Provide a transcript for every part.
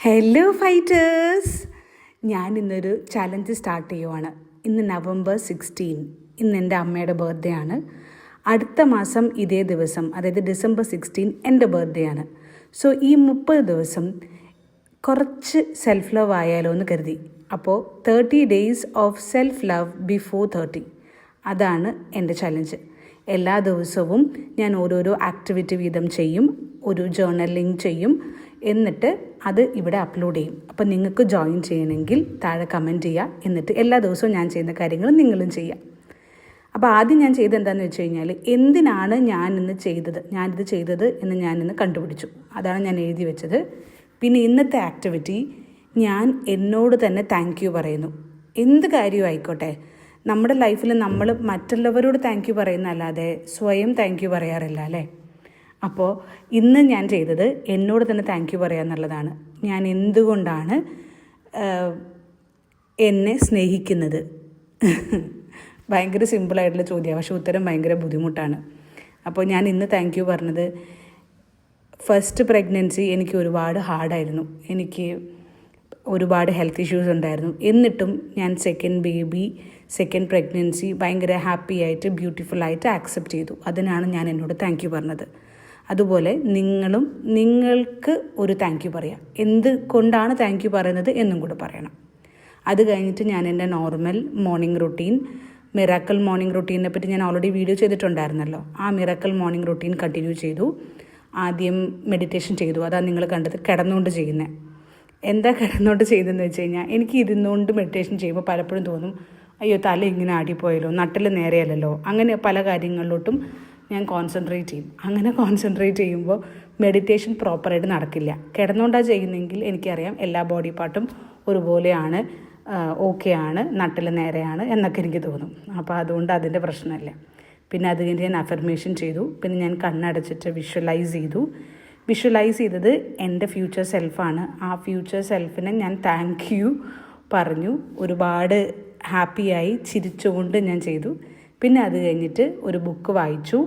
Hello fighters, ഞാൻ ഇന്നൊരു challenge start ചെയ്യുവാണ്. ഇന്ന് November 16. ഇന്ന് എൻ്റെ അമ്മയുടെ ബർത്ത്ഡേ ആണ്. അടുത്ത മാസം ഇതേ ദിവസം, അതായത് December 16 എൻ്റെ ബർത്ത്ഡേ ആണ്. സോ ഈ 30 ദിവസം കുറച്ച് സെൽഫ് ലവ് ആയാലോ എന്ന് കരുതി. അപ്പോൾ 30 days of self love before 30, അതാണ് എൻ്റെ ചലഞ്ച്. എല്ലാ ദിവസവും ഞാൻ ഓരോരോ ആക്ടിവിറ്റി വീതം ചെയ്യും, ഒരു ജേർണലിങ് ചെയ്യും, എന്നിട്ട് അത് ഇവിടെ അപ്ലോഡ് ചെയ്യും. അപ്പോൾ നിങ്ങൾക്ക് ജോയിൻ ചെയ്യണമെങ്കിൽ താഴെ കമൻറ്റ് ചെയ്യുക. എന്നിട്ട് എല്ലാ ദിവസവും ഞാൻ ചെയ്യുന്ന കാര്യങ്ങൾ നിങ്ങളും ചെയ്യുക. അപ്പോൾ ആദ്യം ഞാൻ ചെയ്തത് എന്താണെന്ന് വെച്ച് കഴിഞ്ഞാൽ, എന്തിനാണ് ഞാനിത് ചെയ്തത് എന്ന് ഞാനിന്ന് കണ്ടുപിടിച്ചു. അതാണ് ഞാൻ എഴുതി വെച്ചത്. പിന്നെ ഇന്നത്തെ ആക്ടിവിറ്റി, ഞാൻ എന്നോട് തന്നെ താങ്ക് യു പറയുന്നു. എന്ത് കാര്യവും ആയിക്കോട്ടെ, നമ്മുടെ ലൈഫിൽ നമ്മൾ മറ്റുള്ളവരോട് താങ്ക് യു പറയുന്നതല്ലാതെ സ്വയം താങ്ക് യു പറയാറില്ല അല്ലേ. അപ്പോൾ ഇന്ന് ഞാൻ ചെയ്തത് എന്നോട് തന്നെ താങ്ക് യു പറയുക എന്നുള്ളതാണ്. ഞാൻ എന്തുകൊണ്ടാണ് എന്നെ സ്നേഹിക്കുന്നത്? ഭയങ്കര സിമ്പിളായിട്ടുള്ള ചോദ്യമാണ്, പക്ഷേ ഉത്തരം ഭയങ്കര ബുദ്ധിമുട്ടാണ്. അപ്പോൾ ഞാൻ ഇന്ന് താങ്ക് യു പറഞ്ഞത്, ഫസ്റ്റ് പ്രഗ്നൻസി എനിക്ക് ഒരുപാട് ഹാർഡായിരുന്നു. എനിക്ക് ഒരുപാട് ഹെൽത്ത് ഇഷ്യൂസ് ഉണ്ടായിരുന്നു. എന്നിട്ടും ഞാൻ സെക്കൻഡ് പ്രഗ്നൻസി ഭയങ്കര ഹാപ്പി ആയിട്ട് ബ്യൂട്ടിഫുള്ളായിട്ട് ആക്സെപ്റ്റ് ചെയ്തു. അതിനാണ് ഞാൻ എന്നോട് താങ്ക് യു പറഞ്ഞത്. അതുപോലെ നിങ്ങൾക്ക് ഒരു താങ്ക് യു പറയാം. എന്ത് കൊണ്ടാണ് താങ്ക് യു പറയുന്നത് എന്നും കൂടെ പറയണം. അത് കഴിഞ്ഞിട്ട് ഞാൻ എൻ്റെ normal morning routine, miracle morning റുട്ടീനെ പറ്റി ഞാൻ ഓൾറെഡി വീഡിയോ ചെയ്തിട്ടുണ്ടായിരുന്നല്ലോ. ആ മിറാക്കിൾ മോർണിംഗ് റുട്ടീൻ കണ്ടിന്യൂ ചെയ്തു. ആദ്യം മെഡിറ്റേഷൻ ചെയ്തു. അതാണ് നിങ്ങൾ കണ്ടത്, കിടന്നുകൊണ്ട് ചെയ്യുന്നത്. എന്താ കിടന്നുകൊണ്ട് ചെയ്തതെന്ന് വെച്ച് കഴിഞ്ഞാൽ, എനിക്ക് ഇരുന്നുകൊണ്ട് മെഡിറ്റേഷൻ ചെയ്യുമ്പോൾ പലപ്പോഴും തോന്നും, അയ്യോ തല ഇങ്ങനെ ആടിപ്പോയല്ലോ, നട്ടിൽ നേരെയല്ലല്ലോ. അങ്ങനെ പല കാര്യങ്ങളിലോട്ടും ഞാൻ കോൺസെൻട്രേറ്റ് ചെയ്യും. അങ്ങനെ കോൺസെൻട്രേറ്റ് ചെയ്യുമ്പോൾ മെഡിറ്റേഷൻ പ്രോപ്പറായിട്ട് നടക്കില്ല. കിടന്നുകൊണ്ടാണ് ചെയ്യുന്നതെങ്കിൽ എനിക്കറിയാം എല്ലാ ബോഡി പാർട്ടും ഒരുപോലെയാണ്, ഓക്കെയാണ്, നട്ടിൽ നേരെയാണ് എന്നൊക്കെ എനിക്ക് തോന്നും. അപ്പോൾ അതുകൊണ്ട് അതിൻ്റെ പ്രശ്നമില്ല. പിന്നെ അത് കഴിഞ്ഞ് ഞാൻ അഫർമേഷൻ ചെയ്തു. പിന്നെ ഞാൻ കണ്ണടച്ചിട്ട് വിഷ്വലൈസ് ചെയ്തത് എൻ്റെ ഫ്യൂച്ചർ സെൽഫാണ്. ആ ഫ്യൂച്ചർ സെൽഫിനെ ഞാൻ താങ്ക് യു പറഞ്ഞു. ഒരുപാട് ഹാപ്പിയായി ചിരിച്ചുകൊണ്ട് ഞാൻ ചെയ്തു. പിന്നെ അത് കഴിഞ്ഞിട്ട് ഒരു ബുക്ക് വായിച്ചു.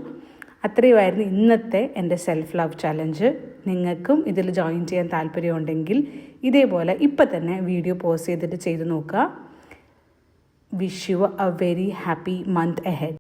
അത്രയുമായിരുന്നു ഇന്നത്തെ എൻ്റെ സെൽഫ് ലവ് ചലഞ്ച്. നിങ്ങൾക്കും ഇതിൽ ജോയിൻ ചെയ്യാൻ താല്പര്യമുണ്ടെങ്കിൽ ഇതേപോലെ ഇപ്പം തന്നെ വീഡിയോ പോസ്റ്റ് ചെയ്തിട്ട് ചെയ്ത് നോക്കുക. Wish you A very happy month ahead.